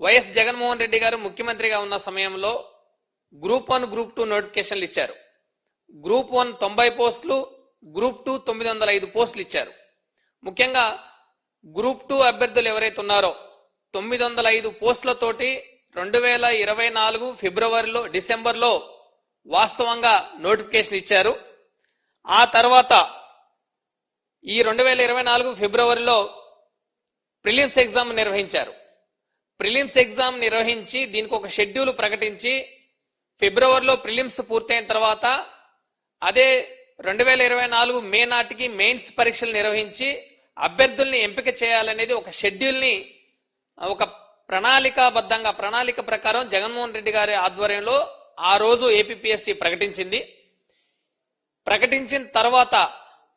YS Jaganmohan Reddy గారు ముఖ్యమంత్రిగా ఉన్న సమయంలో గ్రూప్ 1 గ్రూప్ 2 నోటిఫికేషన్లు ఇచ్చారు. గ్రూప్ 1 90 పోస్టులు, గ్రూప్ 2 905 పోస్టులు ఇచ్చారు. ముఖ్యంగా గ్రూప్ 2 అభ్యర్థులు ఎవరైతే ఉన్నారో 905 పోస్టులతోటి 2024 డిసెంబర్లో వాస్తవంగా నోటిఫికేషన్ ఇచ్చారు. ఆ తర్వాత ఈ 2024 ఫిబ్రవరిలో ప్రిలిమ్స్ ఎగ్జామ్ నిర్వహించారు. ప్రిలిమ్స్ ఎగ్జామ్ నిర్వహించి దీనికి ఒక షెడ్యూల్ ప్రకటించి ఫిబ్రవరిలో ప్రిలిమ్స్ పూర్తయిన తర్వాత అదే 2024 మే నాటికి మెయిన్స్ పరీక్షలు నిర్వహించి అభ్యర్థుల్ని ఎంపిక చేయాలనేది ఒక షెడ్యూల్ని ఒక ప్రణాళిక ప్రకారం జగన్మోహన్ రెడ్డి గారి ఆధ్వర్యంలో ఆ రోజు ఏపీపీఎస్సీ ప్రకటించింది. ప్రకటించిన తర్వాత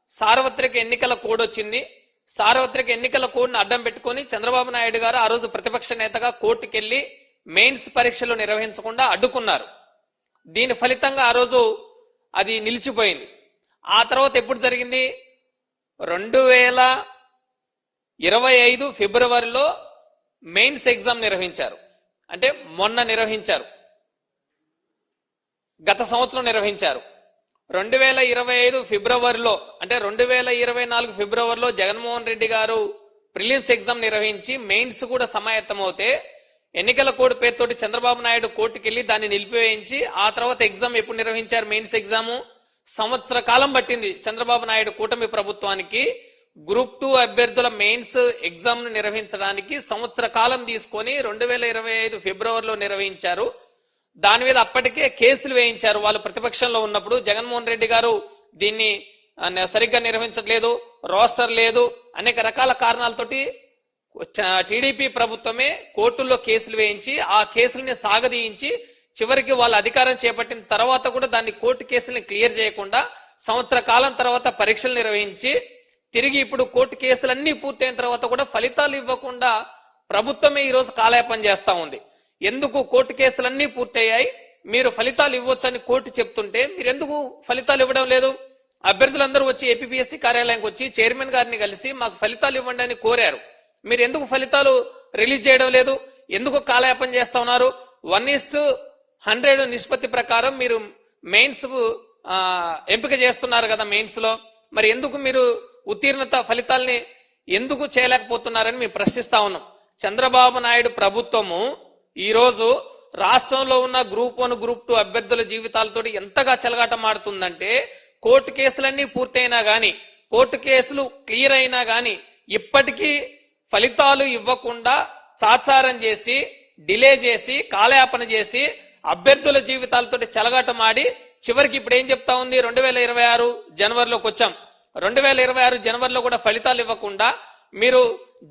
సార్వత్రిక ఎన్నికల కోడ్ వచ్చింది. సార్వత్రిక ఎన్నికల కోడ్ను అడ్డం పెట్టుకుని చంద్రబాబు నాయుడు గారు ఆ రోజు ప్రతిపక్ష నేతగా కోర్టుకెళ్లి మెయిన్స్ పరీక్షలు నిర్వహించకుండా అడ్డుకున్నారు. దీని ఫలితంగా ఆ రోజు అది నిలిచిపోయింది. ఆ తర్వాత ఎప్పుడు జరిగింది? 2025 ఫిబ్రవరిలో మెయిన్స్ ఎగ్జామ్ నిర్వహించారు. అంటే మొన్న నిర్వహించారు, గత సంవత్సరం నిర్వహించారు. 2025 ఫిబ్రవరిలో అంటే 2024 ఫిబ్రవరిలో జగన్మోహన్ రెడ్డి గారు ప్రిలిమ్స్ ఎగ్జామ్ నిర్వహించి మెయిన్స్ కూడా సమాయత్తమవుతే ఎన్నికల కోడ్ పేరుతోటి చంద్రబాబు నాయుడు కోర్టుకెళ్లి దాన్ని నిలిపివేయించి ఆ తర్వాత ఎగ్జామ్ ఎప్పుడు నిర్వహించారు? మెయిన్స్ ఎగ్జాము సంవత్సర కాలం పట్టింది చంద్రబాబు నాయుడు కూటమి ప్రభుత్వానికి గ్రూప్ 2 అభ్యర్థుల మెయిన్స్ ఎగ్జామ్ ను నిర్వహించడానికి సంవత్సర కాలం తీసుకొని 2025 ఫిబ్రవరిలో నిర్వహించారు. దాని మీద అప్పటికే కేసులు వేయించారు. వాళ్ళు ప్రతిపక్షంలో ఉన్నప్పుడు జగన్మోహన్ రెడ్డి గారు దీన్ని సరిగ్గా నిర్వహించట్లేదు, రోస్టర్ లేదు, అనేక రకాల కారణాలతోటి టీడీపీ ప్రభుత్వమే కోర్టుల్లో కేసులు వేయించి ఆ కేసుల్ని సాగదీయించి చివరికి వాళ్ళ అధికారం చేపట్టిన తర్వాత కూడా దాన్ని కోర్టు కేసుల్ని క్లియర్ చేయకుండా సంవత్సర కాలం తర్వాత పరీక్షలు నిర్వహించి తిరిగి ఇప్పుడు కోర్టు కేసులన్నీ పూర్తయిన తర్వాత కూడా ఫలితాలు ఇవ్వకుండా ప్రభుత్వమే ఈ రోజు కాలయాపన చేస్తా ఉంది. ఎందుకు? కోర్టు కేసులన్నీ పూర్తయ్యాయి, మీరు ఫలితాలు ఇవ్వచ్చని కోర్టు చెప్తుంటే మీరు ఎందుకు ఫలితాలు ఇవ్వడం లేదు? అభ్యర్థులందరూ వచ్చి ఏపీపీఎస్సీ కార్యాలయానికి వచ్చి చైర్మన్ గారిని కలిసి మాకు ఫలితాలు ఇవ్వండి అని కోరారు. మీరు ఎందుకు ఫలితాలు రిలీజ్ చేయడం లేదు? ఎందుకు కాలయాపన చేస్తా ఉన్నారు? 1:100 నిష్పత్తి ప్రకారం మీరు మెయిన్స్ ఎంపిక చేస్తున్నారు కదా మెయిన్స్ లో, మరి ఎందుకు మీరు ఉత్తీర్ణత ఫలితాల్ని ఎందుకు చేయలేకపోతున్నారని మేము ప్రశ్నిస్తా ఉన్నాం. చంద్రబాబు నాయుడు ప్రభుత్వము ఈ రోజు రాష్ట్రంలో ఉన్న గ్రూప్ 1 గ్రూప్ 2 అభ్యర్థుల జీవితాలతో ఎంతగా చెలగాటమాడుతుందంటే కోర్టు కేసులన్నీ పూర్తయినా గాని, కోర్టు కేసులు క్లియర్ అయినా గాని ఇప్పటికీ ఫలితాలు ఇవ్వకుండా తాత్సారం చేసి డిలే చేసి కాలయాపన చేసి అభ్యర్థుల జీవితాలతో చెలగాటమాడి చివరికి ఇప్పుడు ఏం చెప్తా ఉంది? 2026 జనవరిలోకి వచ్చాం. 2026 జనవరిలో కూడా ఫలితాలు ఇవ్వకుండా మీరు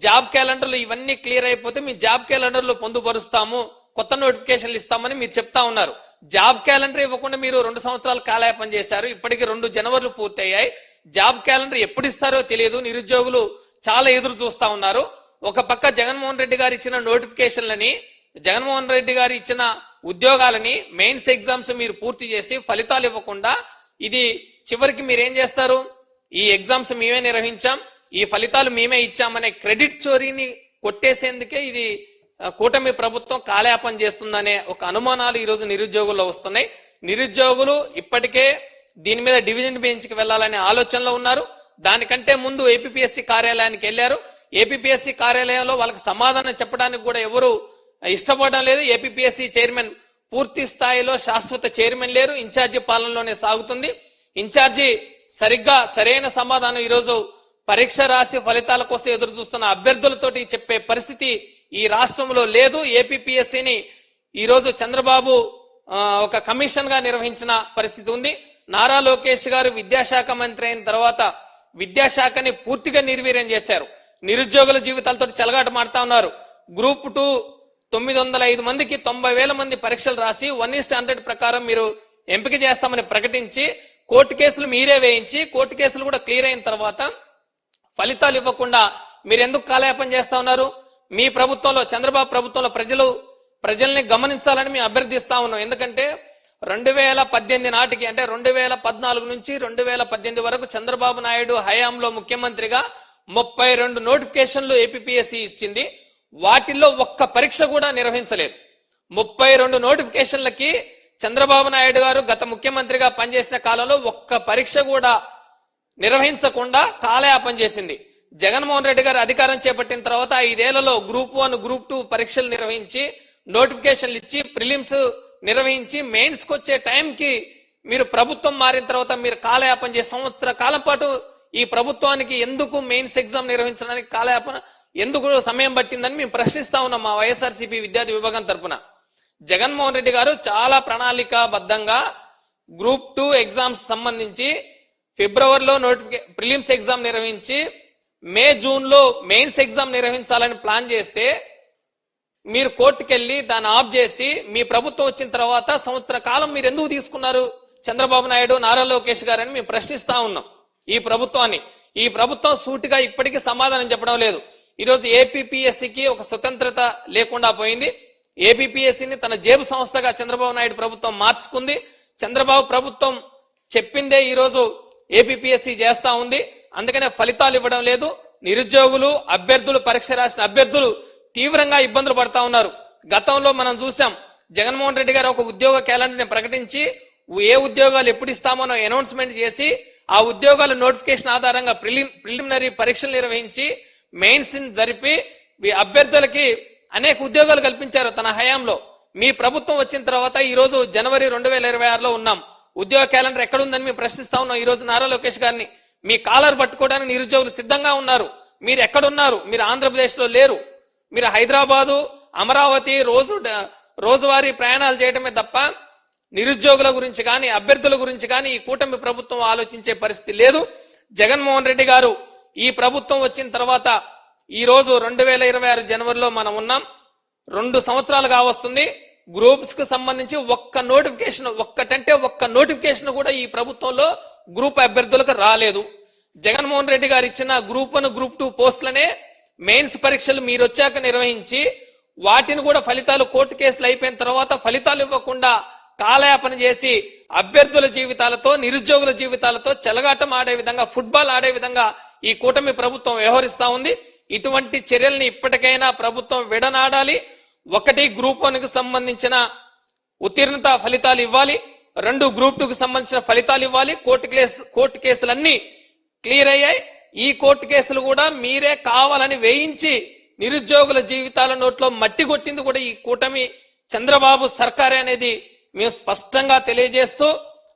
జాబ్ క్యాలెండర్లు ఇవన్నీ క్లియర్ అయిపోతే మీ జాబ్ క్యాలెండర్లు పొందుపరుస్తాము, కొత్త నోటిఫికేషన్లు ఇస్తామని మీరు చెప్తా ఉన్నారు. జాబ్ క్యాలెండర్ ఇవ్వకుండా మీరు 2 సంవత్సరాలు కాలయాపన చేశారు. ఇప్పటికి 2 జనవరిలు పూర్తయ్యాయి. జాబ్ క్యాలెండర్ ఎప్పుడు ఇస్తారో తెలియదు. నిరుద్యోగులు చాలా ఎదురు చూస్తా ఉన్నారు. ఒక పక్క జగన్మోహన్ రెడ్డి గారు ఇచ్చిన నోటిఫికేషన్లని, జగన్మోహన్ రెడ్డి గారు ఇచ్చిన ఉద్యోగాలని, మెయిన్స్ ఎగ్జామ్స్ మీరు పూర్తి చేసి ఫలితాలు ఇవ్వకుండా ఇది చివరికి మీరేం చేస్తారు? ఈ ఎగ్జామ్స్ మేమే నిర్వహించాం, ఈ ఫలితాలు మేమే ఇచ్చామనే క్రెడిట్ చోరీని కొట్టేసేందుకే ఇది కూటమి ప్రభుత్వం కాలయాపన చేస్తుందనే ఒక అనుమానాలు ఈ రోజు నిరుద్యోగుల్లో వస్తున్నాయి. నిరుద్యోగులు ఇప్పటికే దీని మీద డివిజన్ బెంచ్కి వెళ్లాలనే ఆలోచనలో ఉన్నారు. దానికంటే ముందు ఏపీపీఎస్సీ కార్యాలయానికి వెళ్లారు. ఏపీపీఎస్సీ కార్యాలయంలో వాళ్ళకి సమాధానం చెప్పడానికి కూడా ఎవరు ఇష్టపడడం లేదు. ఏపీపీఎస్సీ చైర్మన్ పూర్తి స్థాయిలో శాశ్వత చైర్మన్ లేరు, ఇన్ఛార్జి పాలనలోనే సాగుతుంది. ఇన్ఛార్జి సరిగ్గా సరైన సమాధానం ఈరోజు పరీక్ష రాసి ఫలితాల కోసం ఎదురు చూస్తున్న అభ్యర్థులతోటి చెప్పే పరిస్థితి ఈ రాష్ట్రంలో లేదు. ఏపీపీఎస్సీని ఈరోజు చంద్రబాబు ఒక కమిషన్ గా నిర్వహించిన పరిస్థితి ఉంది. నారా లోకేష్ గారు విద్యాశాఖ మంత్రి అయిన తర్వాత విద్యాశాఖని పూర్తిగా నిర్వీర్యం చేశారు. నిరుద్యోగుల జీవితాలతో చెలగాట మాడుతా ఉన్నారు. గ్రూప్ 2 905 మందికి 90,000 మంది పరీక్షలు రాసి 1:100 ప్రకారం మీరు ఎంపిక చేస్తామని ప్రకటించి కోర్టు కేసులు మీరే వేయించి కోర్టు కేసులు కూడా క్లియర్ అయిన తర్వాత ఫలితాలు ఇవ్వకుండా మీరు ఎందుకు కాలయాపన చేస్తా ఉన్నారు? మీ ప్రభుత్వంలో, చంద్రబాబు ప్రభుత్వంలో ప్రజల్ని గమనించాలని మేము అభ్యర్థిస్తా ఉన్నాం. ఎందుకంటే 2018 నాటికి అంటే 2014 నుంచి 2018 వరకు చంద్రబాబు నాయుడు హయాంలో ముఖ్యమంత్రిగా 32 నోటిఫికేషన్లు ఏపీపీఎస్సీ ఇచ్చింది. వాటిల్లో ఒక్క పరీక్ష కూడా నిర్వహించలేదు. 32 నోటిఫికేషన్లకి చంద్రబాబు నాయుడు గారు గత ముఖ్యమంత్రిగా పనిచేసిన కాలంలో ఒక్క పరీక్ష కూడా నిర్వహించకుండా కాలయాపన చేసింది. జగన్మోహన్ రెడ్డి గారు అధికారం చేపట్టిన తర్వాత 5 ఏళ్లలో గ్రూప్ 1 గ్రూప్ 2 పరీక్షలు నిర్వహించి నోటిఫికేషన్లు ఇచ్చి ప్రిలిమ్స్ నిర్వహించి మెయిన్స్ కు వచ్చే టైంకి మీరు ప్రభుత్వం మారిన తర్వాత మీరు కాలయాపన చేసే సంవత్సర కాలం పాటు ఈ ప్రభుత్వానికి ఎందుకు మెయిన్స్ ఎగ్జామ్ నిర్వహించడానికి కాలయాపన ఎందుకు సమయం పట్టిందని మేము ప్రశ్నిస్తా ఉన్నాం మా వైఎస్ఆర్సీపీ విద్యార్థి విభాగం తరఫున. జగన్మోహన్ రెడ్డి గారు చాలా ప్రణాళికాబద్ధంగా గ్రూప్ 2 ఎగ్జామ్స్ సంబంధించి ఫిబ్రవరిలో ప్రిలిమ్స్ ఎగ్జామ్ నిర్వహించి మే జూన్ లో మెయిన్స్ ఎగ్జామ్ నిర్వహించాలని ప్లాన్ చేస్తే మీరు కోర్టుకెళ్లి దాన్ని ఆఫ్ చేసి మీ ప్రభుత్వం వచ్చిన తర్వాత సంవత్సర కాలం మీరు ఎందుకు తీసుకున్నారు చంద్రబాబు నాయుడు నారా లోకేష్ గారని మేము ప్రశ్నిస్తా ఉన్నాం ఈ ప్రభుత్వాన్ని. ఈ ప్రభుత్వం సూటిగా ఇప్పటికీ సమాధానం చెప్పడం లేదు. ఈరోజు ఏపీపీఎస్సీకి ఒక స్వతంత్రత లేకుండా పోయింది. ఏపీపీఎస్సీని తన జేబు సంస్థగా చంద్రబాబు నాయుడు ప్రభుత్వం మార్చుకుంది. చంద్రబాబు ప్రభుత్వం చెప్పిందే ఈరోజు ఏపీపీఎస్సీ చేస్తా ఉంది. అందుకనే ఫలితాలు ఇవ్వడం లేదు. నిరుద్యోగులు అభ్యర్థులు పరీక్ష రాసిన అభ్యర్థులు తీవ్రంగా ఇబ్బందులు పడతా ఉన్నారు. గతంలో మనం చూసాం జగన్మోహన్ రెడ్డి గారు ఒక ఉద్యోగ క్యాలెండర్ ని ప్రకటించి ఏ ఉద్యోగాలు ఎప్పుడు ఇస్తామో అనౌన్స్మెంట్ చేసి ఆ ఉద్యోగాల నోటిఫికేషన్ ఆధారంగా ప్రిలిమినరీ పరీక్షలు నిర్వహించి మెయిన్స్ జరిపి అభ్యర్థులకి అనేక ఉద్యోగాలు కల్పించారు తన హయాంలో. మీ ప్రభుత్వం వచ్చిన తర్వాత ఈ రోజు జనవరి 2026లో ఉన్నాం. ఉద్యోగ క్యాలెండర్ ఎక్కడుందని మేము ప్రశ్నిస్తా ఉన్నాం. ఈ రోజు నారా లోకేష్ గారిని మీ కాలర్ పట్టుకోవడానికి నిరుద్యోగులు సిద్ధంగా ఉన్నారు. మీరు ఎక్కడున్నారు? మీరు ఆంధ్రప్రదేశ్ లో లేరు. మీరు హైదరాబాదు అమరావతి రోజువారీ ప్రయాణాలు చేయడమే తప్ప నిరుద్యోగుల గురించి కానీ అభ్యర్థుల గురించి కానీ ఈ కూటమి ప్రభుత్వం ఆలోచించే పరిస్థితి లేదు. జగన్మోహన్ రెడ్డి గారు ఈ ప్రభుత్వం వచ్చిన తర్వాత ఈ రోజు 2026 జనవరిలో మనం ఉన్నాం. 2 సంవత్సరాలు కావస్తుంది. గ్రూప్స్ కు సంబంధించి ఒక్క నోటిఫికేషన్ కూడా ఈ ప్రభుత్వంలో గ్రూప్ అభ్యర్థులకు రాలేదు. జగన్మోహన్ రెడ్డి గారు ఇచ్చిన గ్రూప్ 1 గ్రూప్ 2 పోస్టులనే మెయిన్స్ పరీక్షలు మీరు వచ్చాక నిర్వహించి వాటిని కూడా ఫలితాలు కోర్టు కేసులు అయిపోయిన తర్వాత ఫలితాలు ఇవ్వకుండా కాలయాపన చేసి అభ్యర్థుల జీవితాలతో నిరుద్యోగుల జీవితాలతో చెలగాటం ఆడే విధంగా ఫుట్బాల్ ఆడే విధంగా ఈ కూటమి ప్రభుత్వం వ్యవహరిస్తా ఉంది. ఇటువంటి చర్యల్ని ఇప్పటికైనా ప్రభుత్వం విడనాడాలి. 1 గ్రూప్ 1కు సంబంధించిన ఉత్తీర్ణత ఫలితాలు ఇవ్వాలి. 2 గ్రూప్ 2కు సంబంధించిన ఫలితాలు ఇవ్వాలి. కోర్టు కేసులన్నీ క్లియర్ అయ్యాయి. ఈ కోర్టు కేసులు కూడా మీరే కావాలని వేయించి నిరుద్యోగుల జీవితాల నోట్లో మట్టి కొట్టింది కూడా ఈ కూటమి చంద్రబాబు సర్కారే అనేది మేము స్పష్టంగా తెలియజేస్తూ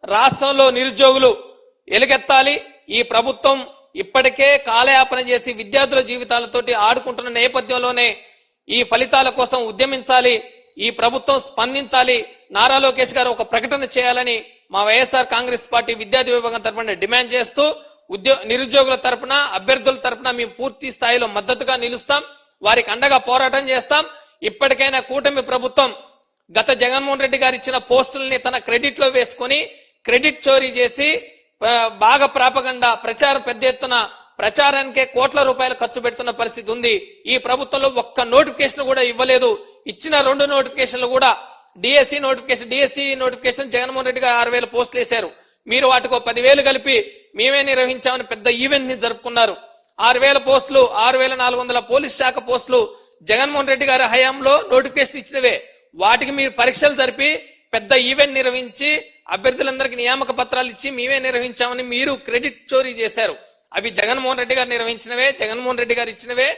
రాష్ట్రంలో నిరుద్యోగులు ఎలుగెత్తాలి. ఈ ప్రభుత్వం ఇప్పటికే కాలయాపన చేసి విద్యార్థుల జీవితాలతోటి ఆడుకుంటున్న నేపథ్యంలోనే ఈ ఫలితాల కోసం ఉద్యమించాలి. ఈ ప్రభుత్వం స్పందించాలి. నారా లోకేష్ గారు ఒక ప్రకటన చేయాలని మా వైఎస్ఆర్ కాంగ్రెస్ పార్టీ విద్యార్థి విభాగం తరఫున డిమాండ్ చేస్తూ నిరుద్యోగుల తరఫున అభ్యర్థుల తరఫున మేము పూర్తి స్థాయిలో మద్దతుగా నిలుస్తాం. వారికి అండగా పోరాటం చేస్తాం. ఇప్పటికైనా కూటమి ప్రభుత్వం గత జగన్మోహన్ రెడ్డి గారు ఇచ్చిన పోస్టుల్ని తన క్రెడిట్ లో వేసుకుని క్రెడిట్ చోరీ చేసి బాగా ప్రాపగండా ప్రచారం పెద్ద ఎత్తున ప్రచారానికే కోట్ల రూపాయలు ఖర్చు పెడుతున్న పరిస్థితి ఉంది. ఈ ప్రభుత్వంలో ఒక్క నోటిఫికేషన్ కూడా ఇవ్వలేదు. ఇచ్చిన 2 నోటిఫికేషన్లు కూడా డిఎస్సి నోటిఫికేషన్ జగన్మోహన్ రెడ్డి గారు 6,000 పోస్టులు వేశారు. మీరు వాటికో 10,000 కలిపి మేమే నిర్వహించామని పెద్ద ఈవెంట్ ని జరుపుకున్నారు. 6,000 పోస్టులు 6,400 పోలీస్ శాఖ పోస్టులు జగన్మోహన్ రెడ్డి గారి హయాంలో నోటిఫికేషన్ ఇచ్చినవే. వాటికి మీరు పరీక్షలు జరిపి పెద్ద ఈవెంట్ నిర్వహించి అభ్యర్థులందరికీ నియామక పత్రాలు ఇచ్చి మేమే నిర్వహించామని మీరు క్రెడిట్ చోరీ చేశారు. అవి జగన్మోహన్ రెడ్డి గారు నిర్వహించినవే, జగన్మోహన్ రెడ్డి గారు ఇచ్చినవే.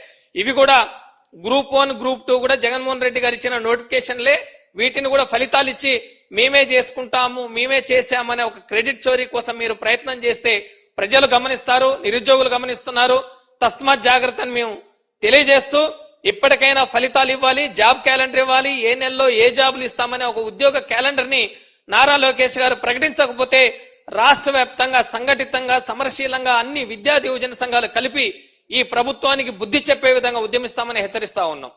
ఇవి కూడా గ్రూప్ 1 గ్రూప్ 2 కూడా జగన్మోహన్ రెడ్డి గారు ఇచ్చిన నోటిఫికేషన్లే. వీటిని కూడా ఫలితాలు ఇచ్చి మేమే చేసుకుంటాము మేమే చేశామనే ఒక క్రెడిట్ చోరీ కోసం మీరు ప్రయత్నం చేస్తే ప్రజలు గమనిస్తారు, నిరుద్యోగులు గమనిస్తున్నారు. తస్మాత్ జాగ్రత్తని మేము తెలియజేస్తూ ఇప్పటికైనా ఫలితాలు ఇవ్వాలి, జాబ్ క్యాలెండర్ ఇవ్వాలి, ఏ నెలలో ఏ జాబులు ఇస్తామనే ఒక ఉద్యోగ క్యాలెండర్ ని నారా లోకేష్ గారు ప్రకటించకపోతే రాష్ట్ర వ్యాప్తంగా సంఘటితంగా సమరశీలంగా అన్ని విద్యార్థి యువజన సంఘాలు కలిపి ఈ ప్రభుత్వానికి బుద్ధి చెప్పే విధంగా ఉద్యమిస్తామని హెచ్చరిస్తా ఉన్నాం.